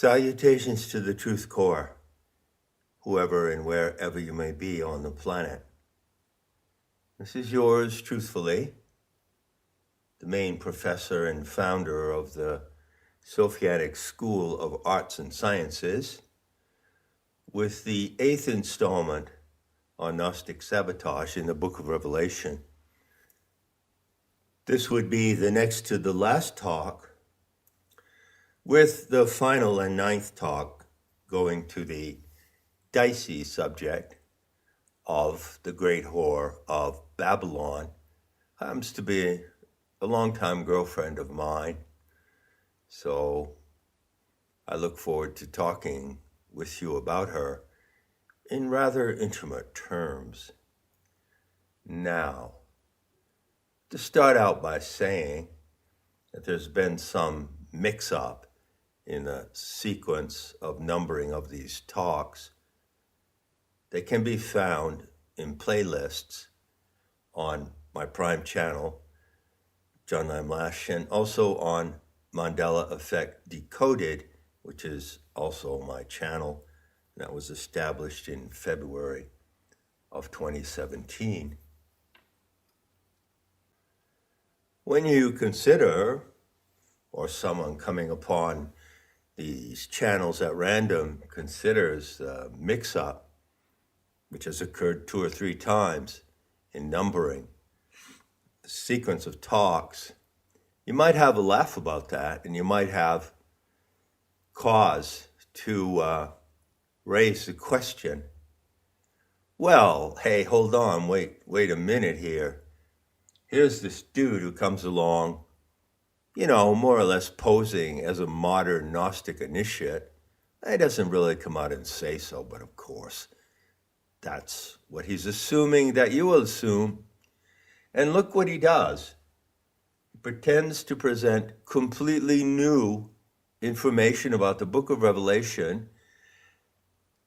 Salutations to the Truth Core, whoever and wherever you may be on the planet. This is yours truthfully, the main professor and founder of the Sophiatic School of Arts and Sciences, with the 8th installment on Gnostic sabotage in the Book of Revelation. This would be the next to the last talk, with the final and 9th talk going to the dicey subject of the great whore of Babylon. Happens to be a longtime girlfriend of mine, so I look forward to talking with you about her in rather intimate terms. Now, to start out by saying that there's been some mix-up in the sequence of numbering of these talks. They can be found in playlists on my Prime channel, John Lamlash, and also on Mandela Effect Decoded, which is also my channel. That was established in February of 2017. When you consider, or someone coming upon these channels at random considers the mix-up, which has occurred 2 or 3 times in numbering the sequence of talks, you might have a laugh about that, and you might have cause to raise the question, well, hey, hold on, wait a minute here. Here's this dude who comes along, more or less posing as a modern Gnostic initiate. He doesn't really come out and say so, but of course, that's what he's assuming that you will assume. And look what he does. He pretends to present completely new information about the book of Revelation,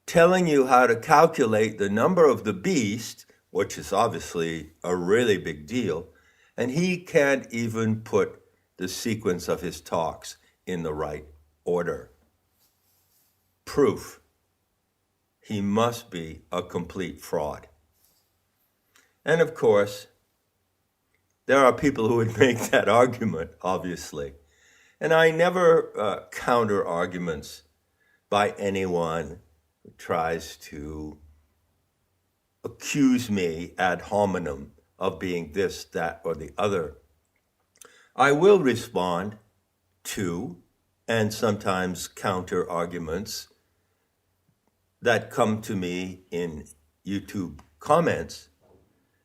telling you how to calculate the number of the beast, which is obviously a really big deal, and he can't even put the sequence of his talks in the right order. Proof. He must be a complete fraud. And of course, there are people who would make that argument, obviously. And I never counter arguments by anyone who tries to accuse me ad hominem of being this, that, or the other. I will respond to, and sometimes counter arguments that come to me in YouTube comments,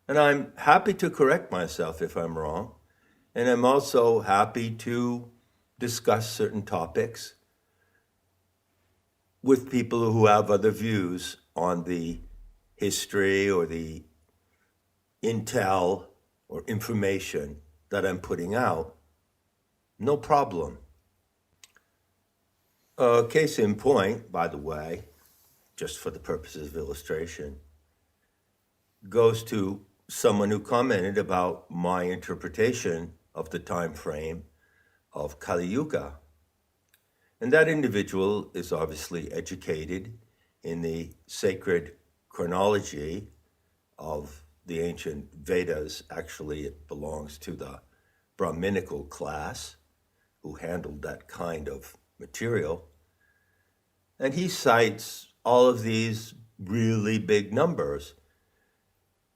and I'm happy to correct myself if I'm wrong, and I'm also happy to discuss certain topics with people who have other views on the history or the intel or information that I'm putting out. No problem. Case in point, by the way, just for the purposes of illustration, goes to someone who commented about my interpretation of the time frame of Kali Yuga. And that individual is obviously educated in the sacred chronology of the ancient Vedas. Actually, it belongs to the Brahminical class who handled that kind of material. And he cites all of these really big numbers.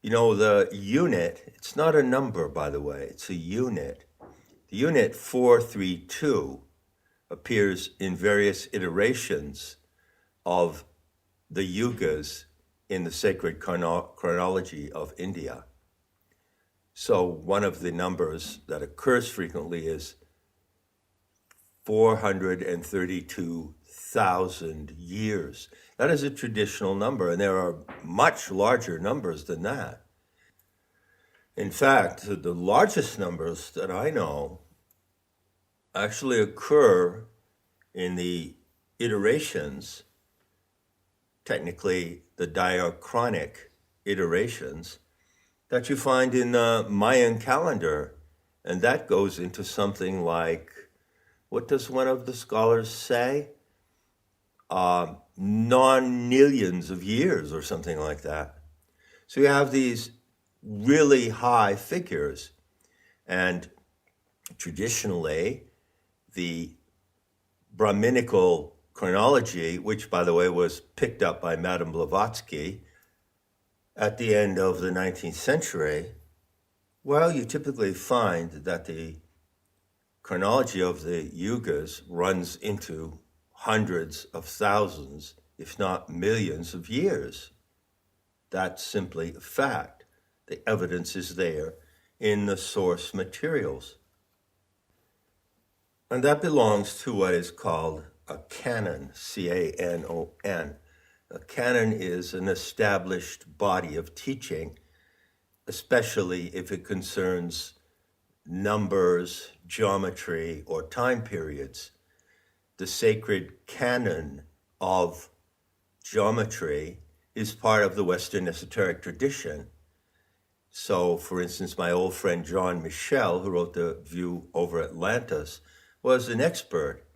The unit, it's not a number, by the way, it's a unit. The unit 432 appears in various iterations of the yugas in the sacred chronology of India. So one of the numbers that occurs frequently is 432,000 years. That is a traditional number, and there are much larger numbers than that. In fact, the largest numbers that I know actually occur in the iterations, technically the diachronic iterations, that you find in the Mayan calendar. And that goes into something like, what does one of the scholars say? non-millions of years or something like that. So you have these really high figures. And traditionally, the Brahminical chronology, which, by the way, was picked up by Madame Blavatsky at the end of the 19th century, well, you typically find that the chronology of the yugas runs into hundreds of thousands, if not millions of years. That's simply a fact. The evidence is there in the source materials. And that belongs to what is called a canon, C-A-N-O-N. A canon is an established body of teaching, especially if it concerns numbers, geometry, or time periods. The sacred canon of geometry is part of the Western esoteric tradition. So, for instance, my old friend John Michel, who wrote The View Over Atlantis, was an expert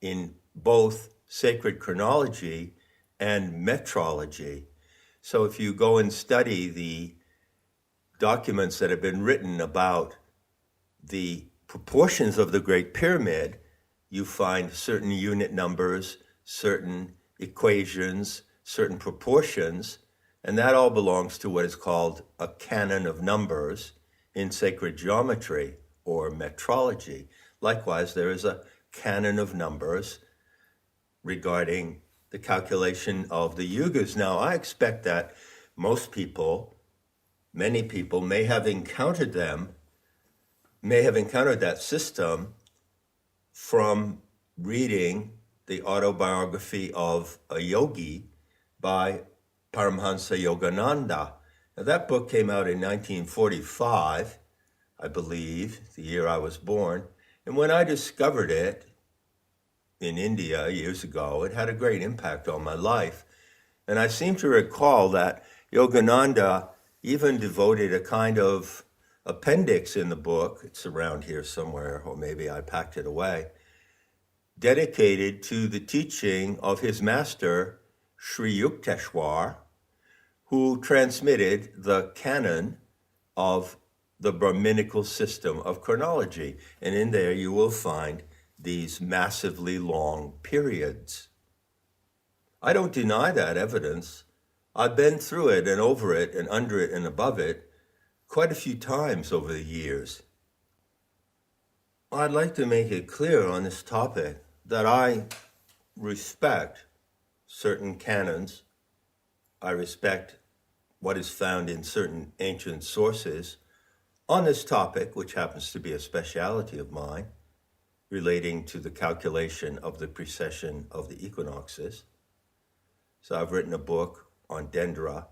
in both sacred chronology and metrology. So if you go and study the documents that have been written about the proportions of the Great Pyramid, you find certain unit numbers, certain equations, certain proportions, and that all belongs to what is called a canon of numbers in sacred geometry or metrology. Likewise, there is a canon of numbers regarding the calculation of the yugas. Now, I expect that most people, many people, may have encountered that system from reading the autobiography of a yogi by Paramhansa Yogananda. Now, that book came out in 1945, I believe, the year I was born. And when I discovered it in India years ago, it had a great impact on my life. And I seem to recall that Yogananda even devoted a kind of appendix in the book, it's around here somewhere, or maybe I packed it away, dedicated to the teaching of his master, Sri Yukteswar, who transmitted the canon of the Brahminical system of chronology. And in there you will find these massively long periods. I don't deny that evidence. I've been through it and over it and under it and above it quite a few times over the years. I'd like to make it clear on this topic that I respect certain canons. I respect what is found in certain ancient sources on this topic, which happens to be a specialty of mine, relating to the calculation of the precession of the equinoxes. So I've written a book on Dendra,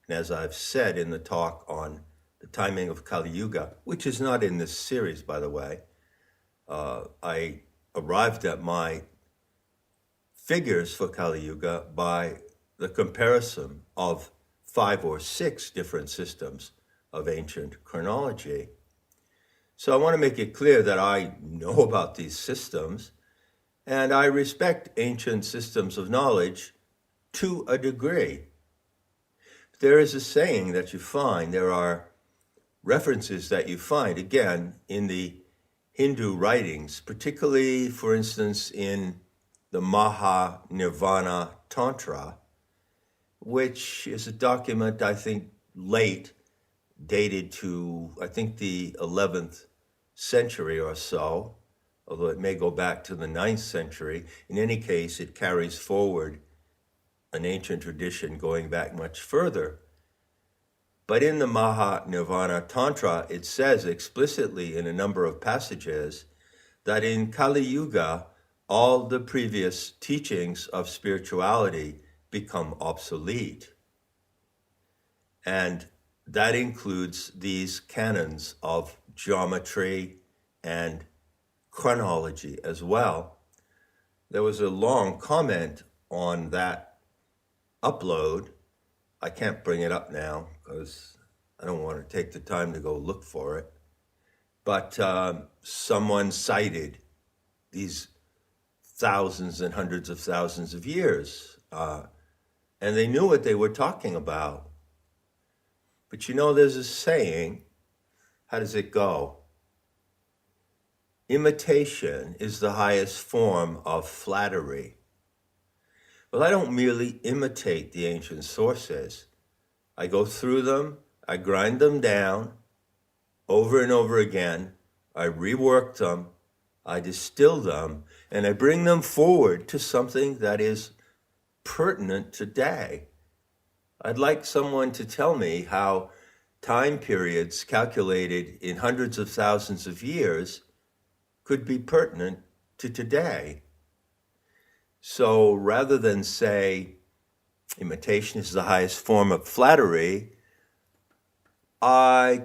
and as I've said in the talk on the timing of Kali Yuga, which is not in this series, by the way, I arrived at my figures for Kali Yuga by the comparison of 5 or 6 different systems of ancient chronology. So I want to make it clear that I know about these systems, and I respect ancient systems of knowledge to a degree. There is a saying that you find, there are references that you find, again, in the Hindu writings, particularly, for instance, in the Maha-Nirvana Tantra, which is a document, I think, late, dated to, I think, the 11th century or so, although it may go back to the 9th century. In any case, it carries forward an ancient tradition going back much further. But in the Maha-Nirvana Tantra, it says explicitly in a number of passages that in Kali Yuga, all the previous teachings of spirituality become obsolete. And that includes these canons of geometry and chronology as well. There was a long comment on that upload. I can't bring it up now because I don't want to take the time to go look for it. But someone cited these thousands and hundreds of thousands of years. And they knew what they were talking about. But you know, there's a saying, how does it go? Imitation is the highest form of flattery. Well, I don't merely imitate the ancient sources. I go through them, I grind them down over and over again, I rework them, I distill them, and I bring them forward to something that is pertinent today. I'd like someone to tell me how time periods calculated in hundreds of thousands of years could be pertinent to today. So rather than say imitation is the highest form of flattery, I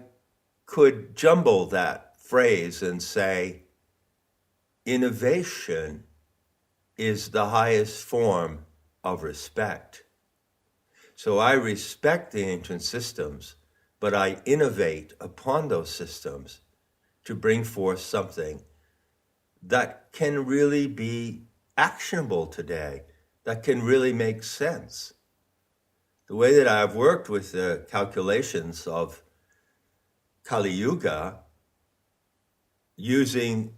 could jumble that phrase and say innovation is the highest form of respect. So I respect the ancient systems, but I innovate upon those systems to bring forth something that can really be actionable today, that can really make sense. The way that I've worked with the calculations of Kali Yuga, using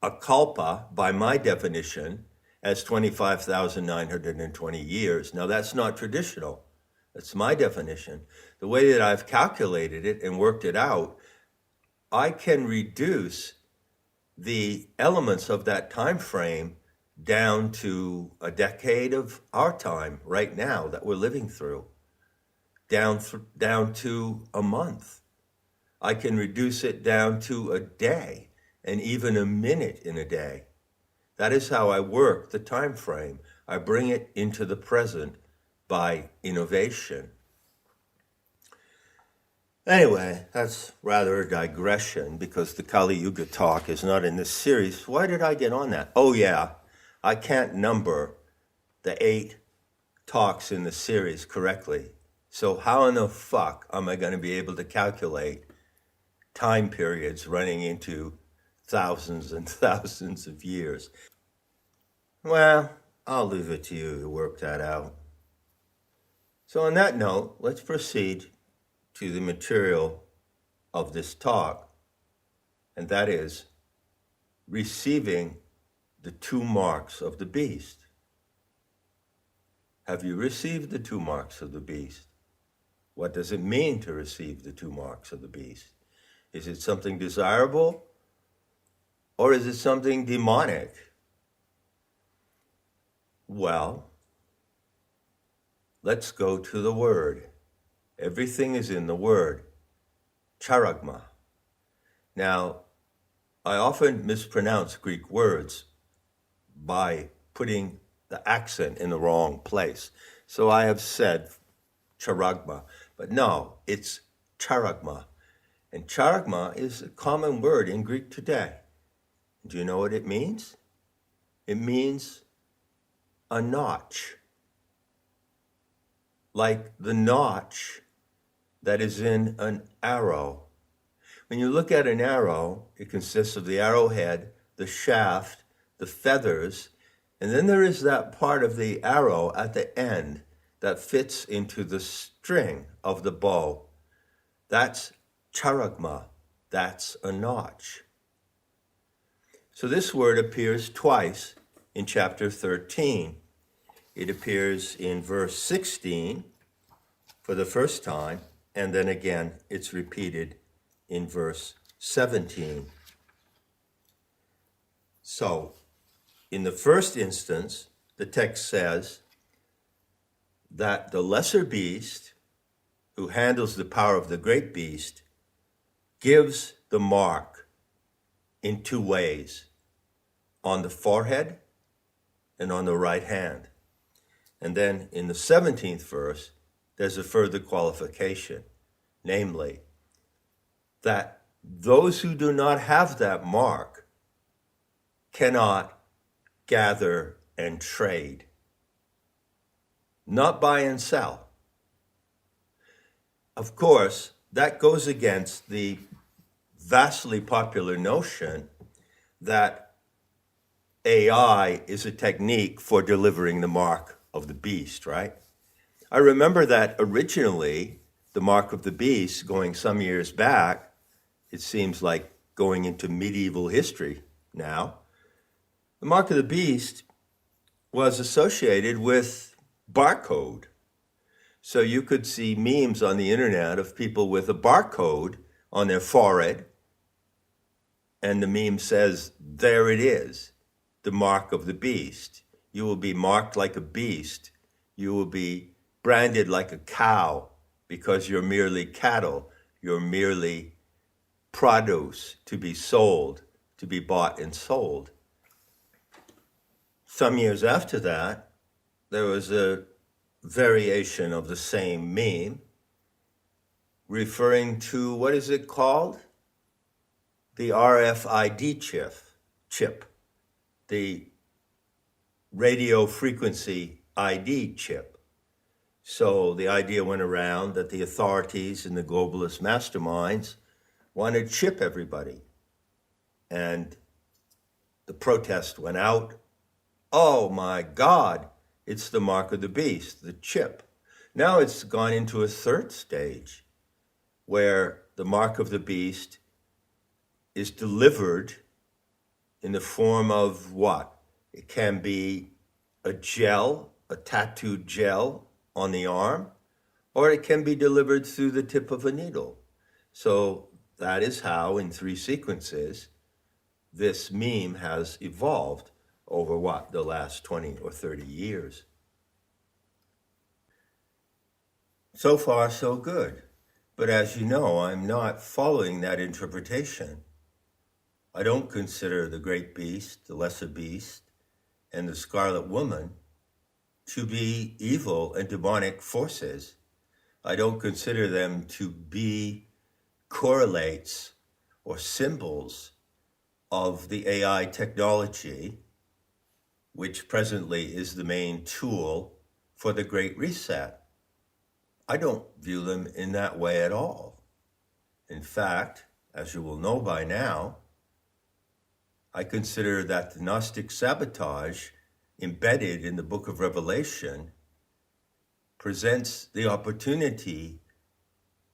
a kalpa, by my definition, as 25,920 years. Now that's not traditional. That's my definition. The way that I've calculated it and worked it out, I can reduce the elements of that time frame down to a decade of our time right now that we're living through, down to a month. I can reduce it down to a day and even a minute in a day. That is how I work the time frame. I bring it into the present by innovation. Anyway, that's rather a digression because the Kali Yuga talk is not in this series. Why did I get on that? Oh yeah, I can't number the 8 talks in the series correctly. So how in the fuck am I going to be able to calculate time periods running into thousands and thousands of years? Well, I'll leave it to you to work that out. So on that note, let's proceed to the material of this talk, and that is receiving the 2 marks of the beast. Have you received the 2 marks of the beast? What does it mean to receive the 2 marks of the beast? Is it something desirable, or is it something demonic? Well, let's go to the word. Everything is in the word, charagma. Now, I often mispronounce Greek words by putting the accent in the wrong place. So I have said charagma, but no, it's charagma. And charagma is a common word in Greek today. Do you know what it means? It means a notch. Like the notch that is in an arrow. When you look at an arrow, it consists of the arrowhead, the shaft, the feathers, and then there is that part of the arrow at the end that fits into the string of the bow. That's charagma. That's a notch. So this word appears twice in chapter 13. It appears in verse 16 for the first time, and then again it's repeated in verse 17. So, in the first instance, the text says that the lesser beast, who handles the power of the great beast, gives the mark in 2 ways, on the forehead and on the right hand. And then in the 17th verse, there's a further qualification, namely, that those who do not have that mark cannot gather and trade, not buy and sell. Of course, that goes against the vastly popular notion that AI is a technique for delivering the mark of the beast, right? I remember that originally the mark of the beast, going some years back, it seems like going into medieval history now, the mark of the beast was associated with barcode. So you could see memes on the internet of people with a barcode on their forehead, and the meme says, there it is, the mark of the beast. You will be marked like a beast. You will be branded like a cow because you're merely cattle. You're merely produce to be sold, to be bought and sold. Some years after that, there was a variation of the same meme referring to, what is it called? The RFID chip, the radio frequency ID chip. So the idea went around that the authorities and the globalist masterminds wanted to chip everybody. And the protest went out. Oh my God, it's the mark of the beast, the chip. Now it's gone into a third stage where the mark of the beast is delivered in the form of what? It can be a gel, a tattooed gel on the arm, or it can be delivered through the tip of a needle. So that is how, in 3 sequences, this meme has evolved over what, the last 20 or 30 years. So far, so good. But as you know, I'm not following that interpretation. I don't consider the great beast, the lesser beast, and the scarlet woman to be evil and demonic forces. I don't consider them to be correlates or symbols of the AI technology, which presently is the main tool for the Great Reset. I don't view them in that way at all. In fact, as you will know by now, I consider that the Gnostic sabotage embedded in the book of Revelation presents the opportunity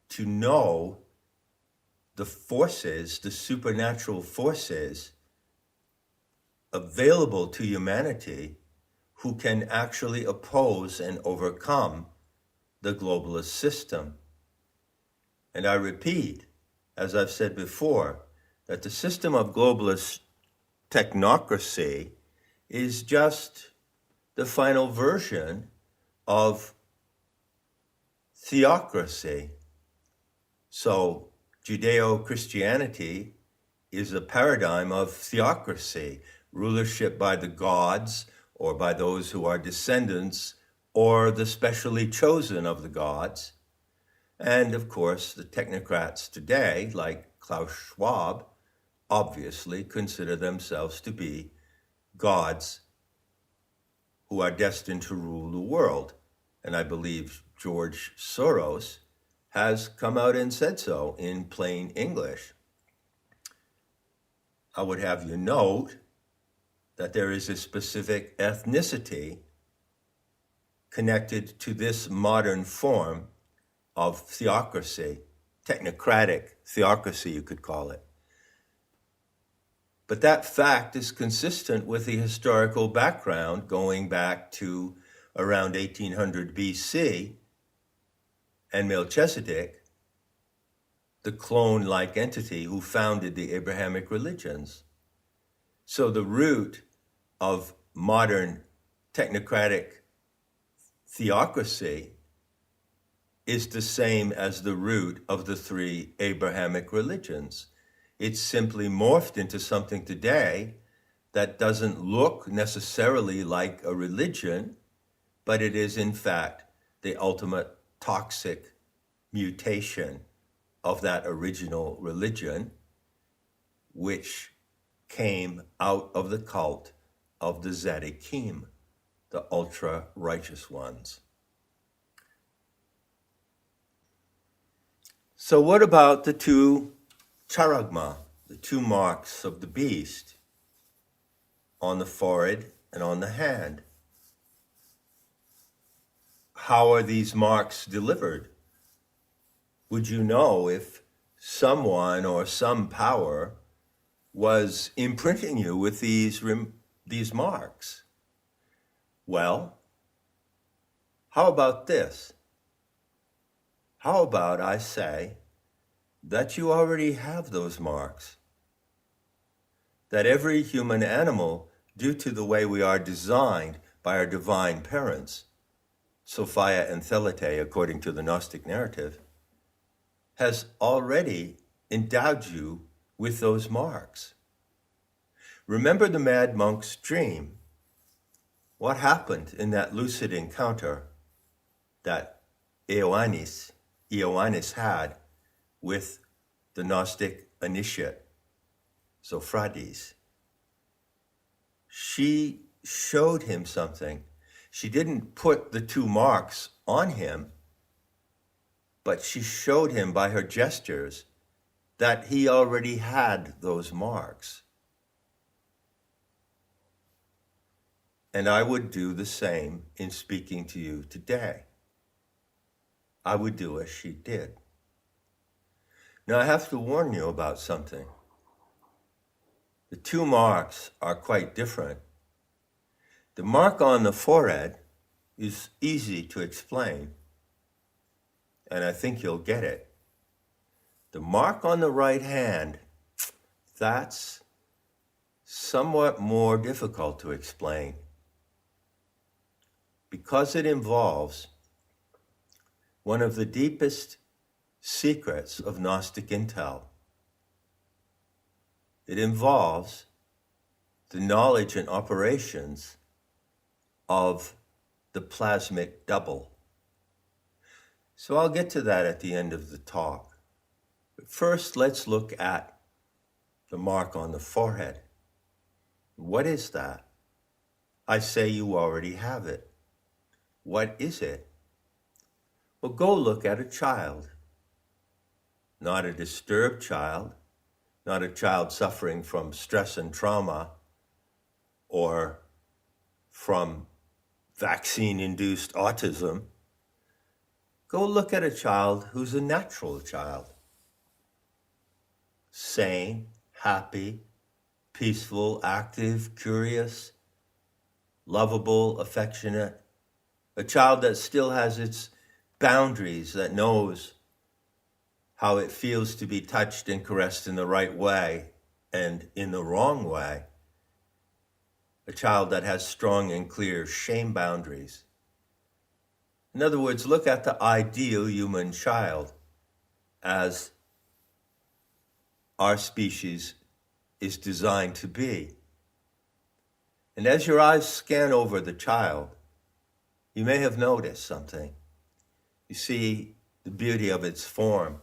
to know the forces, the supernatural forces available to humanity who can actually oppose and overcome the globalist system. And I repeat, as I've said before, that the system of globalist technocracy is just the final version of theocracy. So Judeo-Christianity is a paradigm of theocracy, rulership by the gods or by those who are descendants or the specially chosen of the gods. And of course, the technocrats today, like Klaus Schwab, obviously consider themselves to be gods who are destined to rule the world. And I believe George Soros has come out and said so in plain English. I would have you note that there is a specific ethnicity connected to this modern form of theocracy, technocratic theocracy, you could call it. But that fact is consistent with the historical background going back to around 1800 BC and Melchizedek, the clone-like entity who founded the Abrahamic religions. So the root of modern technocratic theocracy is the same as the root of the 3 Abrahamic religions. It's simply morphed into something today that doesn't look necessarily like a religion, but it is in fact the ultimate toxic mutation of that original religion, which came out of the cult of the Tzaddikim, the ultra-righteous ones. So what about the 2 charagma, the 2 marks of the beast? on the forehead and on the hand. How are these marks delivered? Would you know if someone or some power was imprinting you with these marks? Well, how about this? How about I say that you already have those marks? That every human animal, due to the way we are designed by our divine parents, Sophia and Thelete, according to the Gnostic narrative, has already endowed you with those marks. Remember the mad monk's dream. What happened in that lucid encounter that Ioannis had with the Gnostic initiate, Sophradis? She showed him something. She didn't put the 2 marks on him, but she showed him by her gestures that he already had those marks. And I would do the same in speaking to you today. I would do as she did. Now I have to warn you about something. The 2 marks are quite different. The mark on the forehead is easy to explain, and I think you'll get it. The mark on the right hand, that's somewhat more difficult to explain because it involves one of the deepest secrets of Gnostic intel. It involves the knowledge and operations of the plasmic double. So I'll get to that at the end of the talk. But first, let's look at the mark on the forehead. What is that? I say you already have it. What is it? Well, go look at a child. Not a disturbed child, not a child suffering from stress and trauma or from vaccine-induced autism. Go look at a child who's a natural child. Sane, happy, peaceful, active, curious, lovable, affectionate. A child that still has its boundaries, that knows how it feels to be touched and caressed in the right way and in the wrong way. A child that has strong and clear shame boundaries. In other words, look at the ideal human child as our species is designed to be. And as your eyes scan over the child, you may have noticed something. You see the beauty of its form.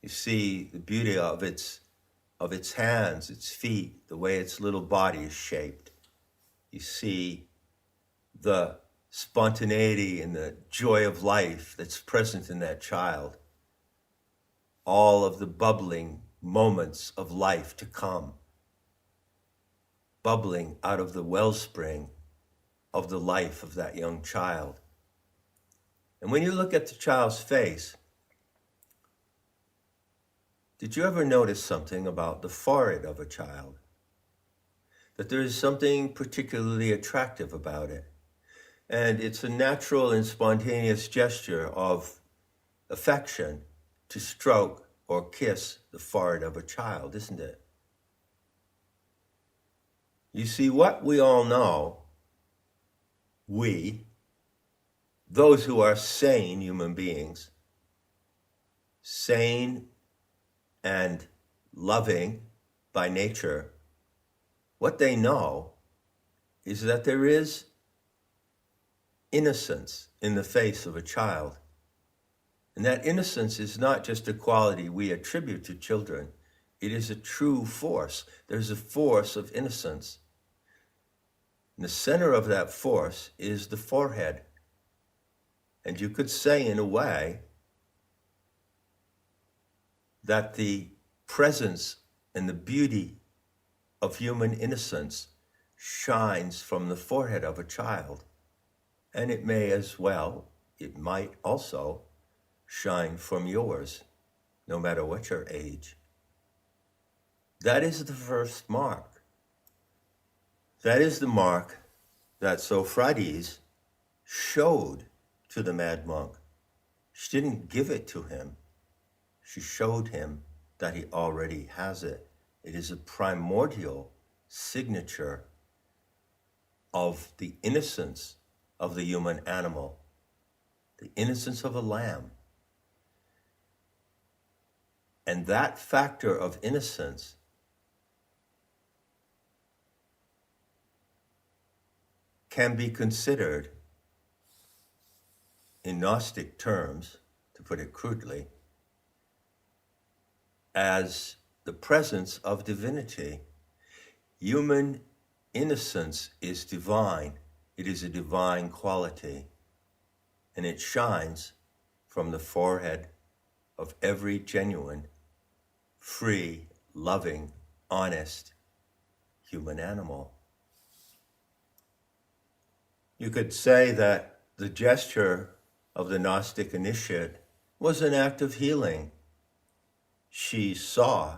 You see the beauty of its hands, its feet, the way its little body is shaped. You see the spontaneity and the joy of life that's present in that child. All of the bubbling moments of life to come, bubbling out of the wellspring of the life of that young child. And when you look at the child's face, did you ever notice something about the forehead of a child? That there is something particularly attractive about it. And it's a natural and spontaneous gesture of affection to stroke or kiss the forehead of a child, isn't it? You see, what we all know, those who are sane human beings, sane and loving by nature, what they know is that there is innocence in the face of a child. And that innocence is not just a quality we attribute to children. It is a true force. There's a force of innocence. And the center of that force is the forehead. And you could say, in a way, that the presence and the beauty of human innocence shines from the forehead of a child, and it might also shine from yours, no matter what your age. That is the first mark. That is the mark that Sophronis showed to the mad monk. She didn't give it to him. She showed him that he already has it. It is a primordial signature of the innocence of the human animal, the innocence of a lamb. And that factor of innocence can be considered, in Gnostic terms, to put it crudely, as the presence of divinity. Human innocence is divine. It is a divine quality, and it shines from the forehead of every genuine, free, loving, honest human animal. You could say that the gesture of the Gnostic initiate was an act of healing. She saw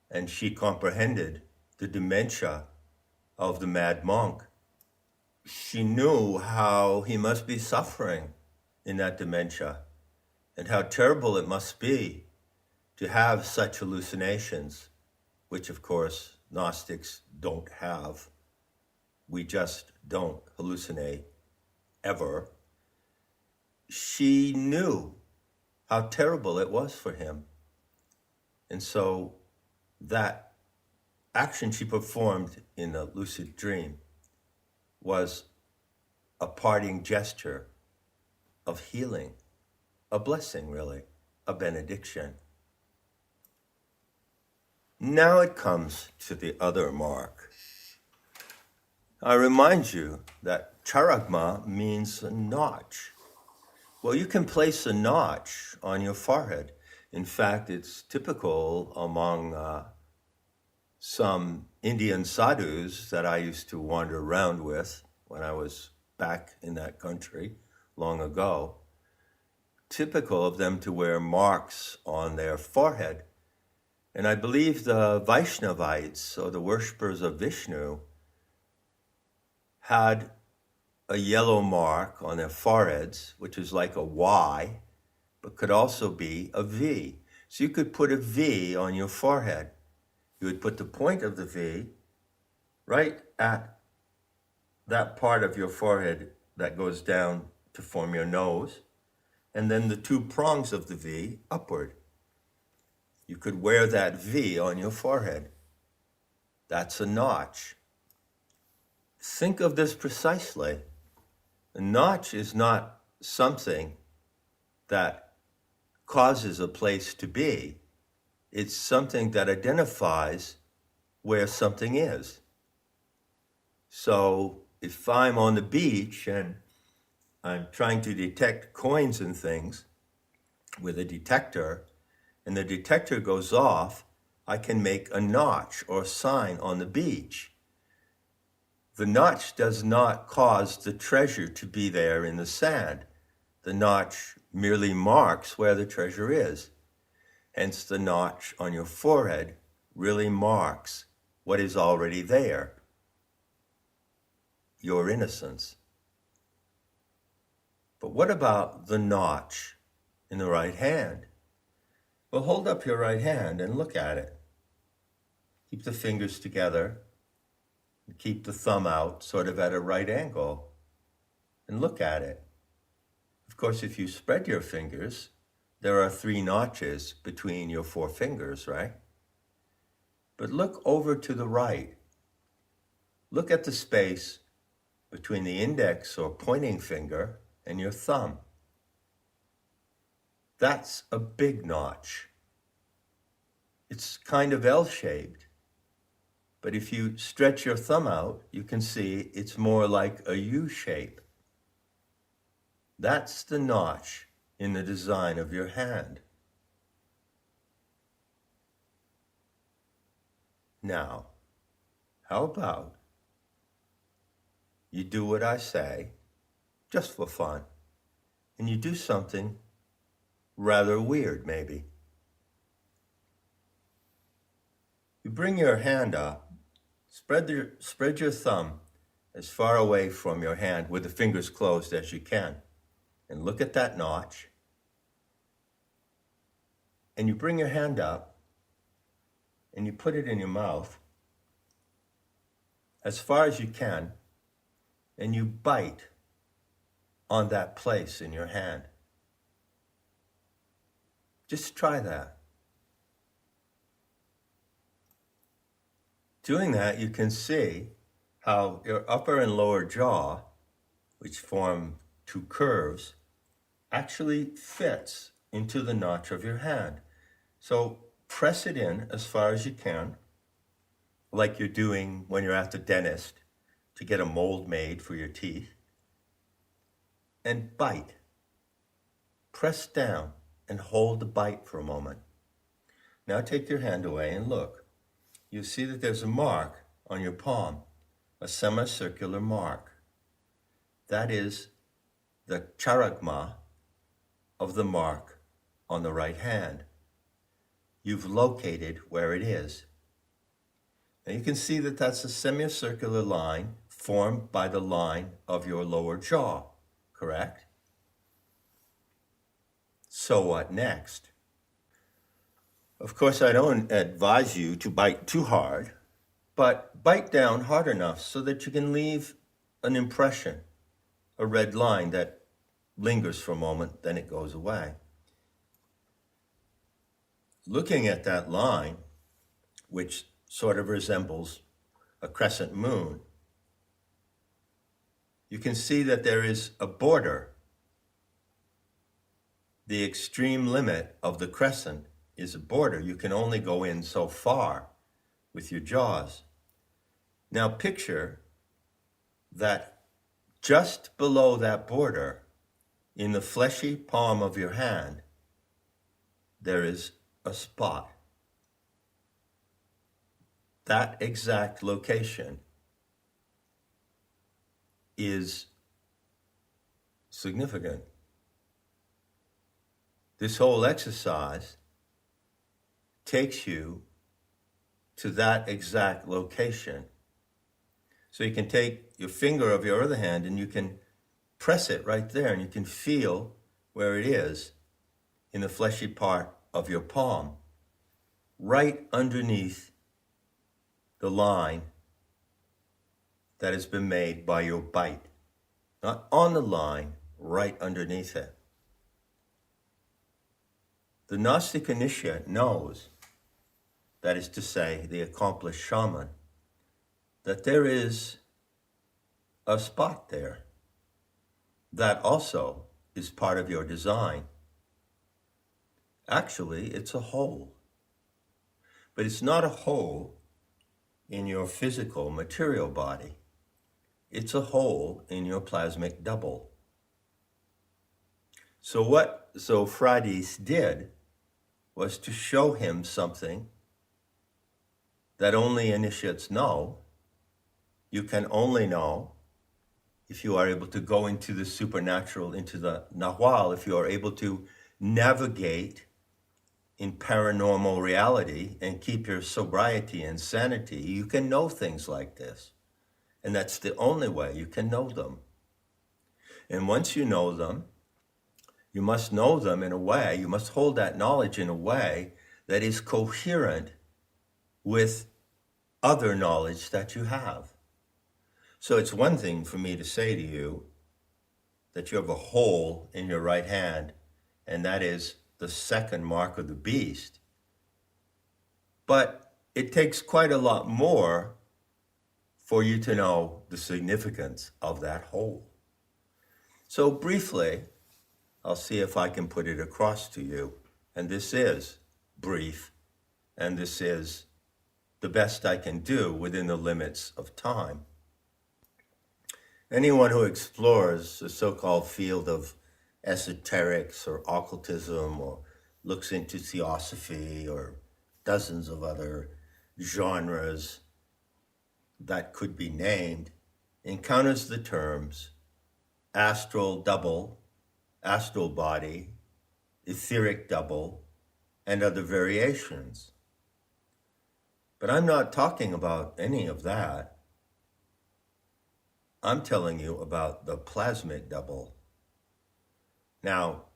and she comprehended the dementia of the mad monk. She knew how he must be suffering in that dementia and how terrible it must be to have such hallucinations, which of course Gnostics don't have. We just don't hallucinate ever. She knew how terrible it was for him. And so that action she performed in a lucid dream was a parting gesture of healing, a blessing really, a benediction. Now it comes to the other mark. I remind you that charagma means a notch. Well, you can place a notch on your forehead. In fact, it's typical among some Indian sadhus that I used to wander around with when I was back in that country long ago. Typical of them to wear marks on their forehead. And I believe the Vaishnavites, or the worshippers of Vishnu, had a yellow mark on their foreheads, which is like a Y, but could also be a V. So you could put a V on your forehead. You would put the point of the V right at that part of your forehead that goes down to form your nose, and then the two prongs of the V upward. You could wear that V on your forehead. That's a notch. Think of this precisely. A notch is not something that causes a place to be. It's something that identifies where something is. So if I'm on the beach and I'm trying to detect coins and things with a detector, and the detector goes off, I can make a notch or sign on the beach. The notch does not cause the treasure to be there in the sand. The notch merely marks where the treasure is. Hence, the notch on your forehead really marks what is already there, your innocence. But what about the notch in the right hand? Well, hold up your right hand and look at it. Keep the fingers together. Keep the thumb out sort of at a right angle and look at it. Of course, if you spread your fingers, there are 3 notches between your 4 fingers, right? But look over to the right. Look at the space between the index or pointing finger and your thumb. That's a big notch. It's kind of L-shaped. But if you stretch your thumb out, you can see it's more like a U shape. That's the notch in the design of your hand. Now, how about you do what I say, just for fun, and you do something rather weird, maybe. You bring your hand up, spread your thumb as far away from your hand with the fingers closed as you can, and look at that notch. And you bring your hand up and you put it in your mouth as far as you can, and you bite on that place in your hand. Just try that. Doing that, you can see how your upper and lower jaw, which form two curves, actually fits into the notch of your hand. So press it in as far as you can, like you're doing when you're at the dentist to get a mold made for your teeth, and bite. Press down and hold the bite for a moment. Now take your hand away and look. You see that there's a mark on your palm, a semicircular mark. That is the charagma of the mark on the right hand. You've located where it is. Now you can see that that's a semicircular line formed by the line of your lower jaw, correct? So what next? Of course, I don't advise you to bite too hard, but bite down hard enough so that you can leave an impression, a red line that lingers for a moment, then it goes away. Looking at that line, which sort of resembles a crescent moon, you can see that there is a border. The extreme limit of the crescent is a border. You can only go in so far with your jaws. Now picture that just below that border, in the fleshy palm of your hand, there is a spot. That exact location is significant. This whole exercise takes you to that exact location. So you can take your finger of your other hand and you can press it right there, and you can feel where it is in the fleshy part of your palm, right underneath the line that has been made by your bite. Not on the line, right underneath it. The Gnostic initiate knows, that is to say, the accomplished shaman, that there is a spot there that also is part of your design. Actually, it's a hole. But it's not a hole in your physical material body. It's a hole in your plasmic double. So what Zofradis did was to show him something that only initiates know. You can only know if you are able to go into the supernatural, into the nagual, if you are able to navigate in paranormal reality and keep your sobriety and sanity. You can know things like this. And that's the only way you can know them. And once you know them, you must know them in a way, you must hold that knowledge in a way that is coherent with other knowledge that you have. So it's one thing for me to say to you that you have a hole in your right hand, and that is the second mark of the beast. But it takes quite a lot more for you to know the significance of that hole. So briefly, I'll see if I can put it across to you. And this is brief, and this is the best I can do within the limits of time. Anyone who explores the so-called field of esoterics or occultism, or looks into theosophy or dozens of other genres that could be named, encounters the terms astral double, astral body, etheric double, and other variations. But I'm not talking about any of that. I'm telling you about the plasmic double. Now,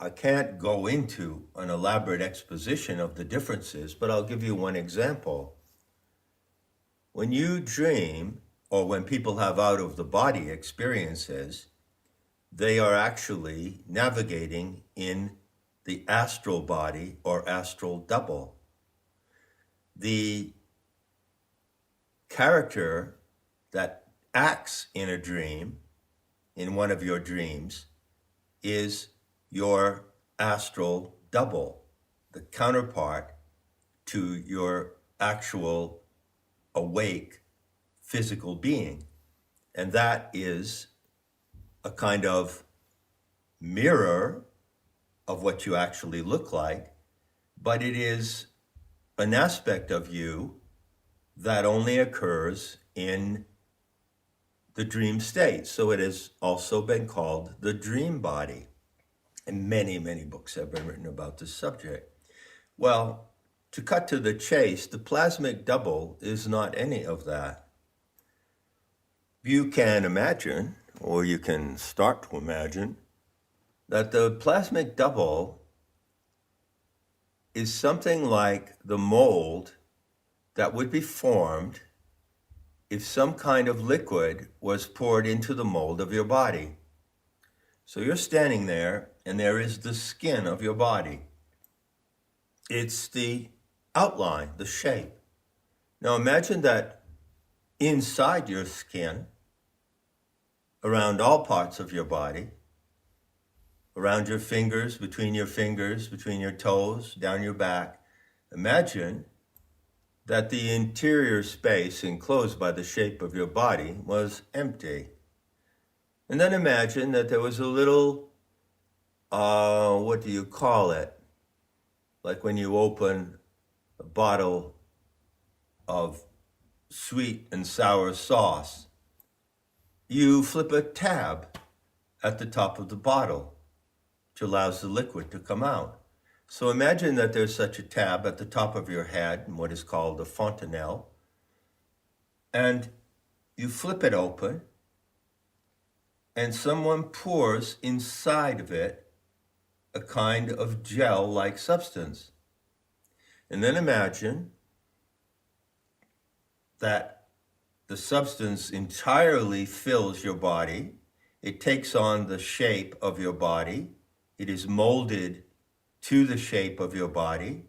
I can't go into an elaborate exposition of the differences, but I'll give you one example. When you dream, or when people have out-of-the-body experiences, they are actually navigating in the astral body or astral double. The character that acts in a dream, in one of your dreams, is your astral double, the counterpart to your actual awake physical being. And that is a kind of mirror of what you actually look like, but it is an aspect of you that only occurs in the dream state. So it has also been called the dream body. And many, many books have been written about this subject. Well, to cut to the chase, the plasmic double is not any of that. You can imagine, or you can start to imagine, that the plasmic double is something like the mold that would be formed if some kind of liquid was poured into the mold of your body. So you're standing there, and there is the skin of your body. It's the outline, the shape. Now imagine that inside your skin, around all parts of your body, around your fingers, between your toes, down your back, imagine that the interior space enclosed by the shape of your body was empty. And then imagine that there was a little, what do you call it? Like when you open a bottle of sweet and sour sauce, you flip a tab at the top of the bottle, which allows the liquid to come out. So imagine that there's such a tab at the top of your head, in what is called a fontanelle, and you flip it open, and someone pours inside of it a kind of gel-like substance. And then imagine that the substance entirely fills your body. It takes on the shape of your body. It is molded to the shape of your body.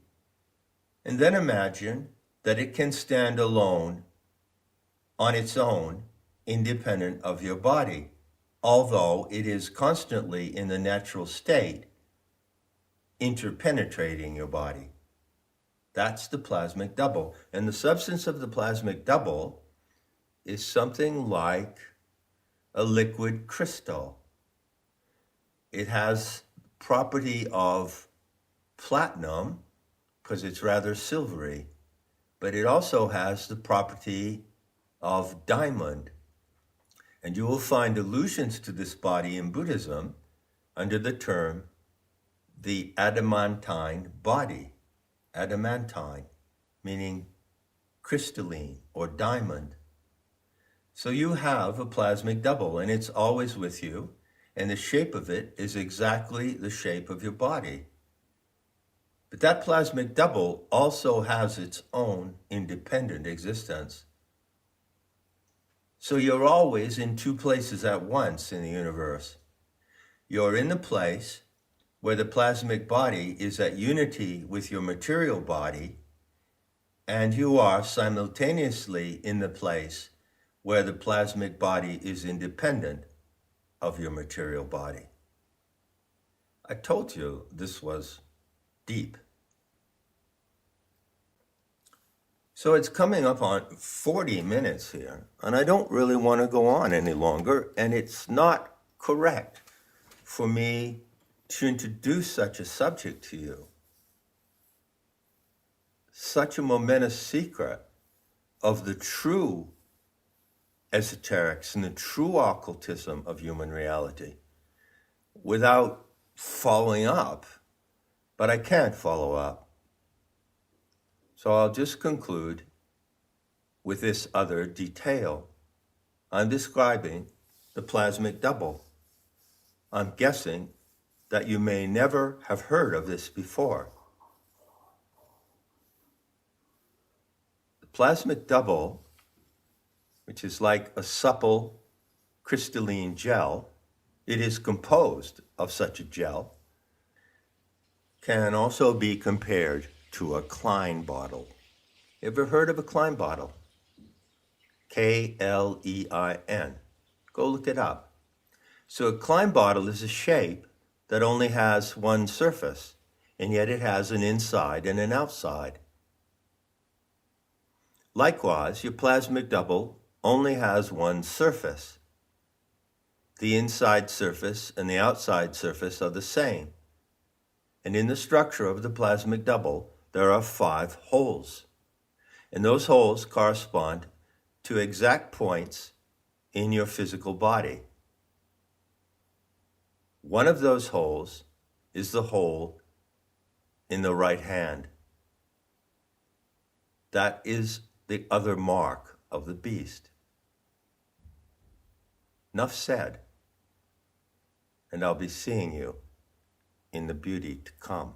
And then imagine that it can stand alone on its own, independent of your body, although it is constantly in the natural state, interpenetrating your body. That's the plasmic double. And the substance of the plasmic double is something like a liquid crystal. It has property of platinum because it's rather silvery, but it also has the property of diamond. And you will find allusions to this body in Buddhism under the term the adamantine body. Adamantine, meaning crystalline or diamond. So you have a plasmic double, and it's always with you, and the shape of it is exactly the shape of your body. But that plasmic double also has its own independent existence. So you're always in two places at once in the universe. You're in the place where the plasmic body is at unity with your material body, and you are simultaneously in the place where the plasmic body is independent of your material body. I told you this was deep. So it's coming up on 40 minutes here, and I don't really want to go on any longer, and it's not correct for me to introduce such a subject to you. Such a momentous secret of the true esoterics and the true occultism of human reality without following up, but I can't follow up. So I'll just conclude with this other detail. I'm describing the plasmic double. I'm guessing that you may never have heard of this before. The plasmic double, which is like a supple crystalline gel, it is composed of such a gel, can also be compared to a Klein bottle. Ever heard of a Klein bottle? Klein. Go look it up. So a Klein bottle is a shape that only has one surface, and yet it has an inside and an outside. Likewise, your plasmic double only has one surface. The inside surface and the outside surface are the same. And in the structure of the plasmic double, there are 5 holes. And those holes correspond to exact points in your physical body. One of those holes is the hole in the right hand. That is the other mark of the beast. Enough said, and I'll be seeing you in the beauty to come.